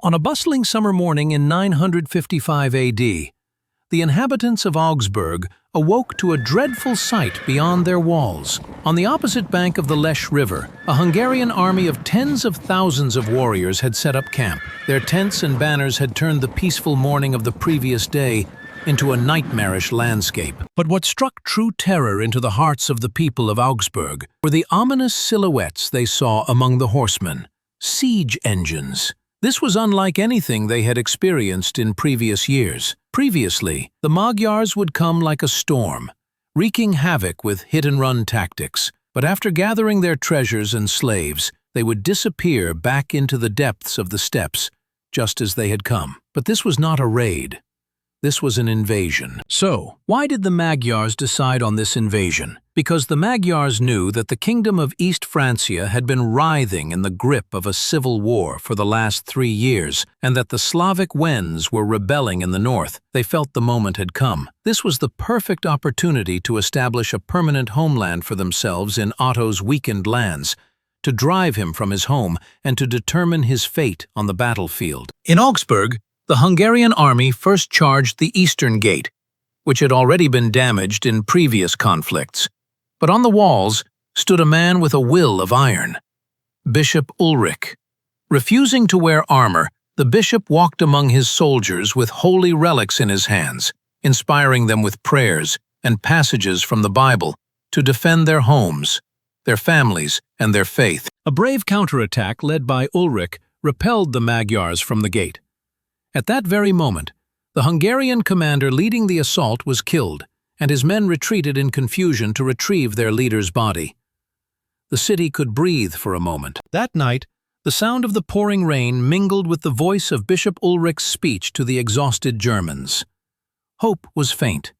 On a bustling summer morning in 955 AD, the inhabitants of Augsburg awoke to a dreadful sight beyond their walls. On the opposite bank of the Lech River, a Hungarian army of tens of thousands of warriors had set up camp. Their tents and banners had turned the peaceful morning of the previous day into a nightmarish landscape. But what struck true terror into the hearts of the people of Augsburg were the ominous silhouettes they saw among the horsemen. Siege engines. This was unlike anything they had experienced in previous years. Previously, the Magyars would come like a storm, wreaking havoc with hit-and-run tactics. But after gathering their treasures and slaves, they would disappear back into the depths of the steppes, just as they had come. But this was not a raid. This was an invasion. So, why did the Magyars decide on this invasion? Because the Magyars knew that the kingdom of East Francia had been writhing in the grip of a civil war for the last 3 years, and that the Slavic Wends were rebelling in the north. They felt the moment had come. This was the perfect opportunity to establish a permanent homeland for themselves in Otto's weakened lands, to drive him from his home and to determine his fate on the battlefield. In Augsburg, the Hungarian army first charged the eastern gate, which had already been damaged in previous conflicts. But on the walls stood a man with a will of iron, Bishop Ulrich. Refusing to wear armor, the bishop walked among his soldiers with holy relics in his hands, inspiring them with prayers and passages from the Bible to defend their homes, their families, and their faith. A brave counterattack led by Ulrich repelled the Magyars from the gate. At that very moment, the Hungarian commander leading the assault was killed, and his men retreated in confusion to retrieve their leader's body. The city could breathe for a moment. That night, the sound of the pouring rain mingled with the voice of Bishop Ulrich's speech to the exhausted Germans. Hope was faint.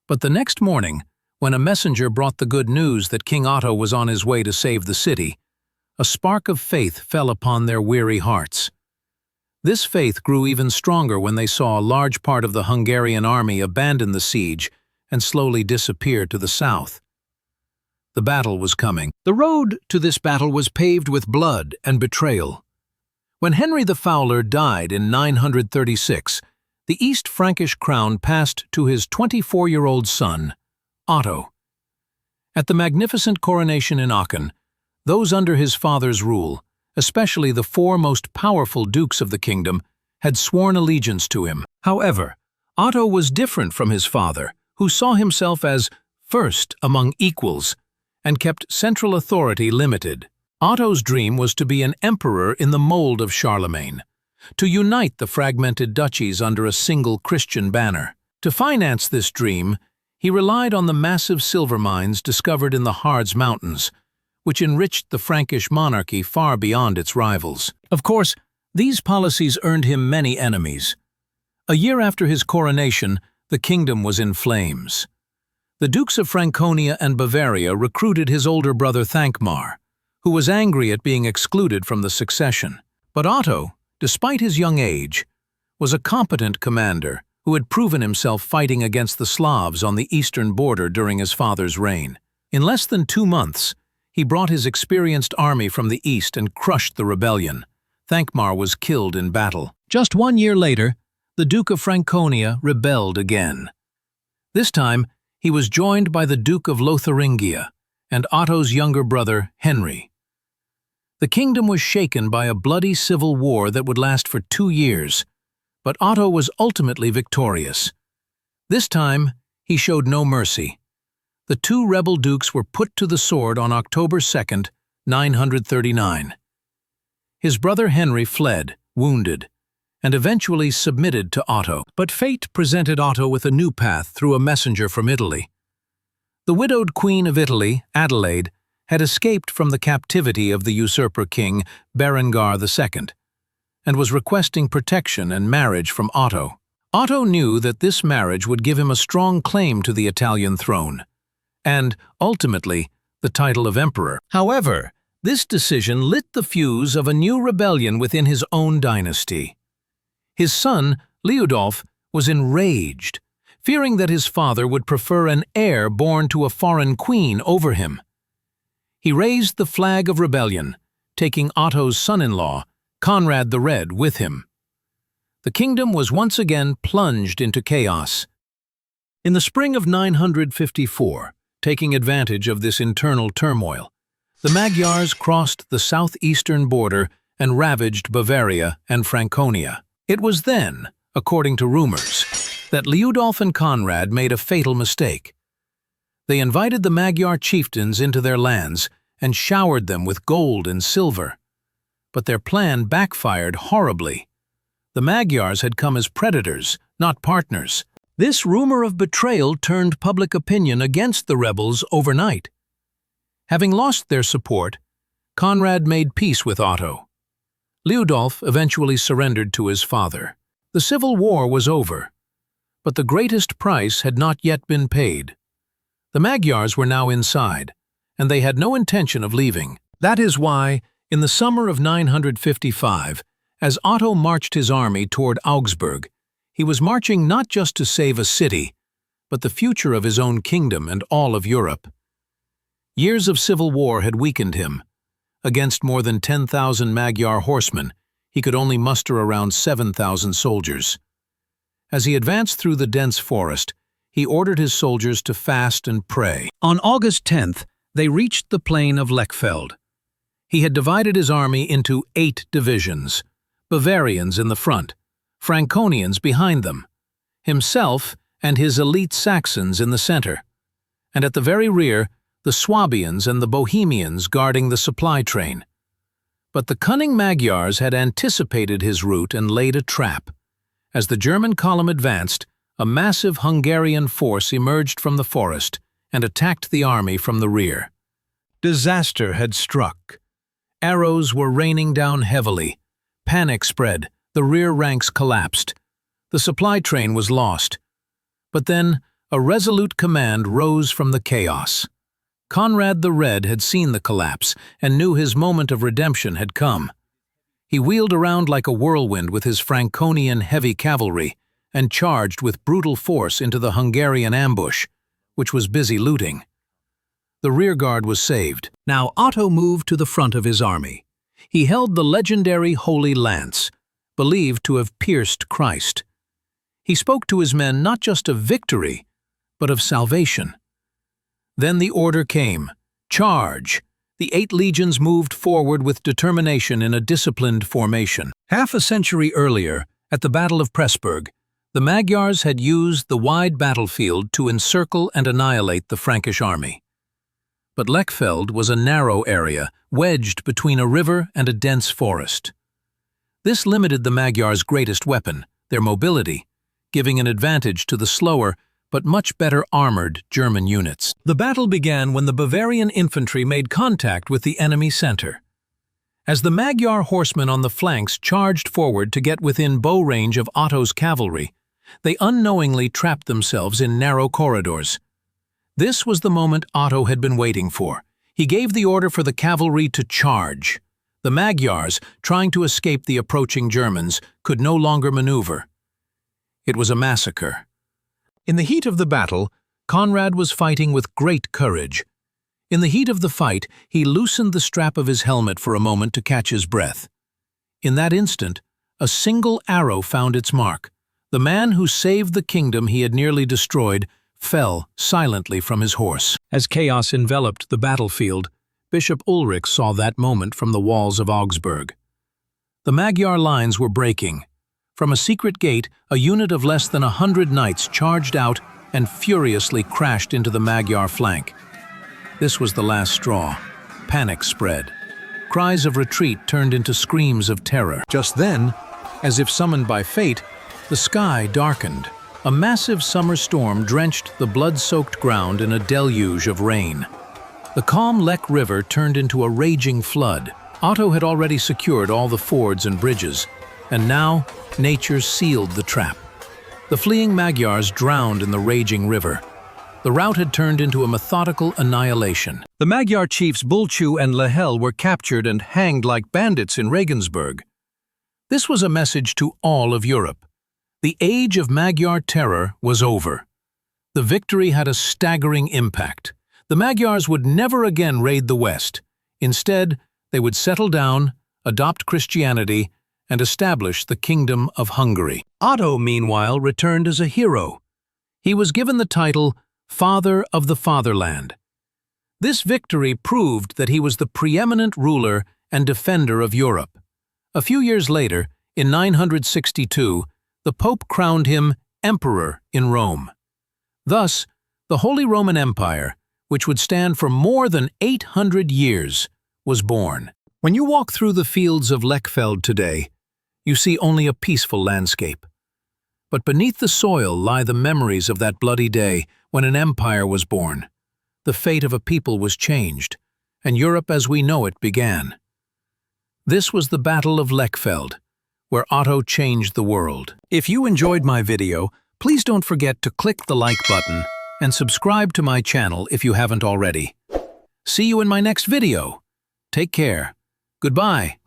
But the next morning, when a messenger brought the good news that King Otto was on his way to save the city, a spark of faith fell upon their weary hearts. This faith grew even stronger when they saw a large part of the Hungarian army abandon the siege and slowly disappear to the south. The battle was coming. The road to this battle was paved with blood and betrayal. When Henry the Fowler died in 936, the East Frankish crown passed to his 24-year-old son, Otto. At the magnificent coronation in Aachen, those under his father's rule, especially the 4 most powerful dukes of the kingdom, had sworn allegiance to him. However, Otto was different from his father, who saw himself as first among equals and kept central authority limited. Otto's dream was to be an emperor in the mold of Charlemagne, to unite the fragmented duchies under a single Christian banner. To finance this dream, he relied on the massive silver mines discovered in the Harz Mountains, which enriched the Frankish monarchy far beyond its rivals. Of course, these policies earned him many enemies. A year after his coronation, the kingdom was in flames. The Dukes of Franconia and Bavaria recruited his older brother Thankmar, who was angry at being excluded from the succession. But Otto, despite his young age, was a competent commander who had proven himself fighting against the Slavs on the eastern border during his father's reign. In less than 2 months, he brought his experienced army from the east and crushed the rebellion. Thankmar was killed in battle. Just 1 year later, the Duke of Franconia rebelled again. This time, he was joined by the Duke of Lotharingia and Otto's younger brother, Henry. The kingdom was shaken by a bloody civil war that would last for 2 years, but Otto was ultimately victorious. This time, he showed no mercy. The 2 rebel dukes were put to the sword on October 2nd, 939. His brother Henry fled, wounded, and eventually submitted to Otto. But fate presented Otto with a new path through a messenger from Italy. The widowed Queen of Italy, Adelaide, had escaped from the captivity of the usurper king Berengar II, and was requesting protection and marriage from Otto. Otto knew that this marriage would give him a strong claim to the Italian throne, and, ultimately, the title of emperor. However, this decision lit the fuse of a new rebellion within his own dynasty. His son, Liudolf, was enraged, fearing that his father would prefer an heir born to a foreign queen over him. He raised the flag of rebellion, taking Otto's son-in-law, Conrad the Red, with him. The kingdom was once again plunged into chaos. In the spring of 954, taking advantage of this internal turmoil, the Magyars crossed the southeastern border and ravaged Bavaria and Franconia. It was then, according to rumors, that Liudolf and Conrad made a fatal mistake. They invited the Magyar chieftains into their lands and showered them with gold and silver. But their plan backfired horribly. The Magyars had come as predators, not partners. This rumor of betrayal turned public opinion against the rebels overnight. Having lost their support, Conrad made peace with Otto. Liudolf eventually surrendered to his father. The civil war was over, but the greatest price had not yet been paid. The Magyars were now inside, and they had no intention of leaving. That is why, in the summer of 955, as Otto marched his army toward Augsburg, he was marching not just to save a city, but the future of his own kingdom and all of Europe. Years of civil war had weakened him. Against more than 10,000 Magyar horsemen, he could only muster around 7,000 soldiers. As he advanced through the dense forest, he ordered his soldiers to fast and pray. On August 10th, they reached the plain of Lechfeld. He had divided his army into 8 divisions, Bavarians in the front, Franconians behind them, himself and his elite Saxons in the center, and at the very rear, the Swabians and the Bohemians guarding the supply train. But the cunning Magyars had anticipated his route and laid a trap. As the German column advanced, a massive Hungarian force emerged from the forest and attacked the army from the rear. Disaster had struck. Arrows were raining down heavily. Panic spread. The rear ranks collapsed. The supply train was lost. But then, a resolute command rose from the chaos. Conrad the Red had seen the collapse and knew his moment of redemption had come. He wheeled around like a whirlwind with his Franconian heavy cavalry and charged with brutal force into the Hungarian ambush, which was busy looting. The rearguard was saved. Now Otto moved to the front of his army. He held the legendary Holy Lance, believed to have pierced Christ. He spoke to his men not just of victory, but of salvation. Then the order came, charge! The 8 legions moved forward with determination in a disciplined formation. Half a century earlier, at the Battle of Pressburg, the Magyars had used the wide battlefield to encircle and annihilate the Frankish army. But Lechfeld was a narrow area, wedged between a river and a dense forest. This limited the Magyars' greatest weapon, their mobility, giving an advantage to the slower but much better armored German units. The battle began when the Bavarian infantry made contact with the enemy center. As the Magyar horsemen on the flanks charged forward to get within bow range of Otto's cavalry, they unknowingly trapped themselves in narrow corridors. This was the moment Otto had been waiting for. He gave the order for the cavalry to charge. The Magyars, trying to escape the approaching Germans, could no longer maneuver. It was a massacre. In the heat of the battle, Conrad was fighting with great courage. In the heat of the fight, he loosened the strap of his helmet for a moment to catch his breath. In that instant, a single arrow found its mark. The man who saved the kingdom he had nearly destroyed fell silently from his horse. As chaos enveloped the battlefield, Bishop Ulrich saw that moment from the walls of Augsburg. The Magyar lines were breaking. From a secret gate, a unit of less than 100 knights charged out and furiously crashed into the Magyar flank. This was the last straw. Panic spread. Cries of retreat turned into screams of terror. Just then, as if summoned by fate, the sky darkened. A massive summer storm drenched the blood-soaked ground in a deluge of rain. The calm Lech River turned into a raging flood. Otto had already secured all the fords and bridges, and now nature sealed the trap. The fleeing Magyars drowned in the raging river. The rout had turned into a methodical annihilation. The Magyar chiefs Bulchu and Lehel were captured and hanged like bandits in Regensburg. This was a message to all of Europe. The age of Magyar terror was over. The victory had a staggering impact. The Magyars would never again raid the West. Instead, they would settle down, adopt Christianity, and establish the Kingdom of Hungary. Otto, meanwhile, returned as a hero. He was given the title Father of the Fatherland. This victory proved that he was the preeminent ruler and defender of Europe. A few years later, in 962, the Pope crowned him emperor in Rome. Thus, the Holy Roman Empire, which would stand for more than 800 years, was born. When you walk through the fields of Lechfeld today, you see only a peaceful landscape. But beneath the soil lie the memories of that bloody day when an empire was born. The fate of a people was changed, and Europe as we know it began. This was the Battle of Lechfeld, where Otto changed the world. If you enjoyed my video, please don't forget to click the like button and subscribe to my channel if you haven't already. See you in my next video. Take care. Goodbye.